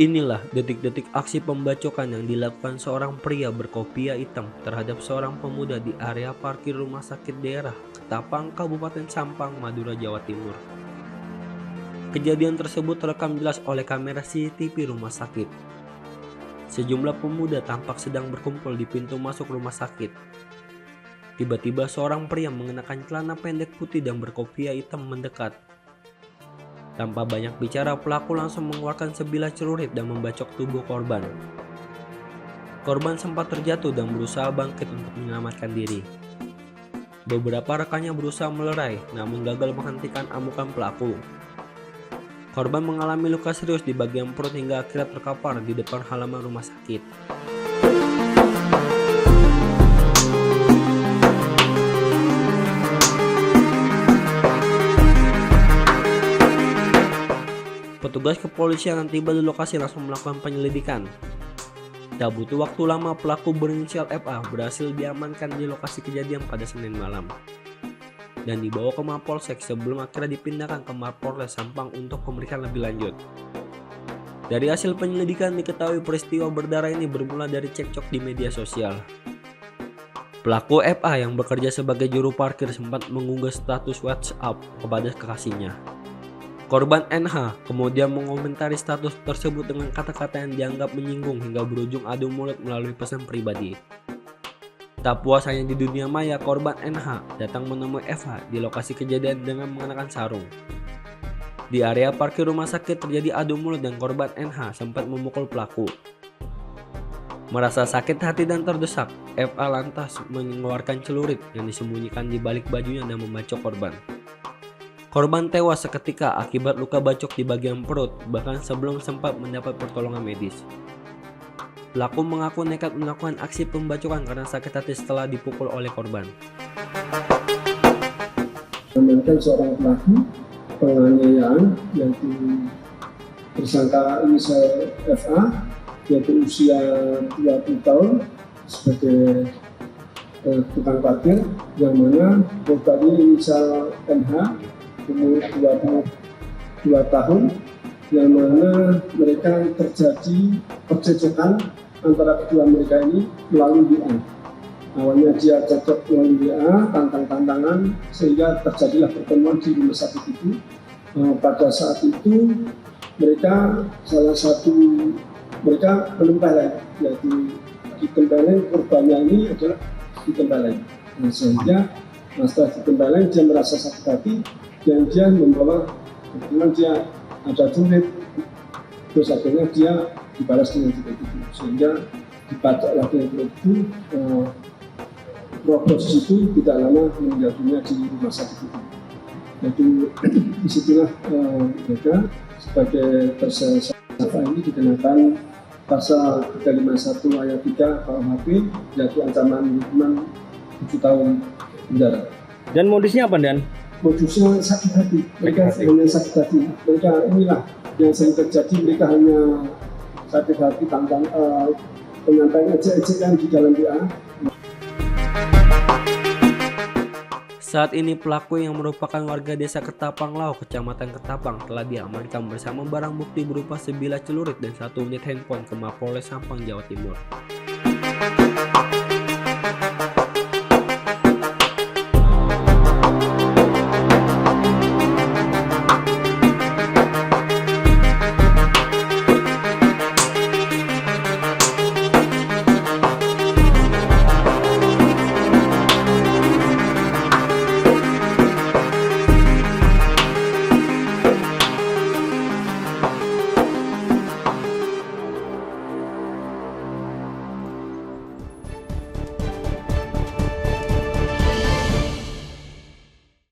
Inilah detik-detik aksi pembacokan yang dilakukan seorang pria berkopiah hitam terhadap seorang pemuda di area parkir rumah sakit daerah Ketapang, Kabupaten Sampang, Madura, Jawa Timur. Kejadian tersebut terekam jelas oleh kamera CCTV rumah sakit. Sejumlah pemuda tampak sedang berkumpul di pintu masuk rumah sakit. Tiba-tiba seorang pria mengenakan celana pendek putih dan berkopiah hitam mendekat. Tanpa banyak bicara, pelaku langsung mengeluarkan sebilah celurit dan membacok tubuh korban. Korban sempat terjatuh dan berusaha bangkit untuk menyelamatkan diri. Beberapa rekannya berusaha melerai, namun gagal menghentikan amukan pelaku. Korban mengalami luka serius di bagian perut hingga akhirnya terkapar di depan halaman rumah sakit. Petugas kepolisian yang tiba di lokasi langsung melakukan penyelidikan. Tak butuh waktu lama, pelaku berinisial FA berhasil diamankan di lokasi kejadian pada Senin malam dan dibawa ke Mapolsek sebelum akhirnya dipindahkan ke Mapolres Sampang untuk pemeriksaan lebih lanjut. Dari hasil penyelidikan diketahui peristiwa berdarah ini bermula dari cekcok di media sosial. Pelaku FA yang bekerja sebagai juru parkir sempat mengunggah status WhatsApp kepada kekasihnya. Korban NH kemudian mengomentari status tersebut dengan kata-kata yang dianggap menyinggung hingga berujung adu mulut melalui pesan pribadi. Tak puas hanya di dunia maya, korban NH datang menemui FH di lokasi kejadian dengan mengenakan sarung. Di area parkir rumah sakit terjadi adu mulut dan korban NH sempat memukul pelaku. Merasa sakit hati dan terdesak, FA lantas mengeluarkan celurit yang disembunyikan di balik bajunya dan membacok korban. Korban tewas seketika akibat luka bacok di bagian perut, bahkan sebelum sempat mendapat pertolongan medis. Pelaku mengaku nekat melakukan aksi pembacokan karena sakit hati setelah dipukul oleh korban. Mengamankan seorang pelaku penganiayaan yaitu tersangka inisial FA yaitu usia 20 tahun sebagai tukang parkir, yang mana korban inisial NH umur 22 tahun, yang mana mereka terjadi percekcokan antara kedua mereka ini melalui WA. Awalnya dia cekcok melalui WA, tantang-tantangan, sehingga terjadilah pertemuan di rumah sakit itu. Pada saat itu mereka menempeleng, yaitu ditempeleng, korbannya ini adalah ditempeleng. Sehingga setelah ditempeleng dia merasa sakit hati dan dia membawa, kebetulan dia ada celurit, terus akhirnya dia dibalas dengan celurit itu, sehingga dibacoklah dengan celurit itu. Proses itu tidak lama meninggal dunia di rumah sakit itu. Jadi disitulah mereka sebagai tersangka ini dikenakan pasal 351 ayat 3 KUHP, yaitu ancaman hukuman 7 tahun penjara. Dan modusnya apa, Dan? Modusnya sakit hati. Mereka hanya sakit hati. Mereka inilah yang sering terjadi. Mereka hanya sakit hati tentang penyampaian ejek-ejekan di dalam WA. Saat ini pelaku yang merupakan warga desa Ketapang Lau, Kecamatan Ketapang, telah diamankan bersama barang bukti berupa sebilah celurit dan 1 unit handphone ke Mapolres Sampang, Jawa Timur.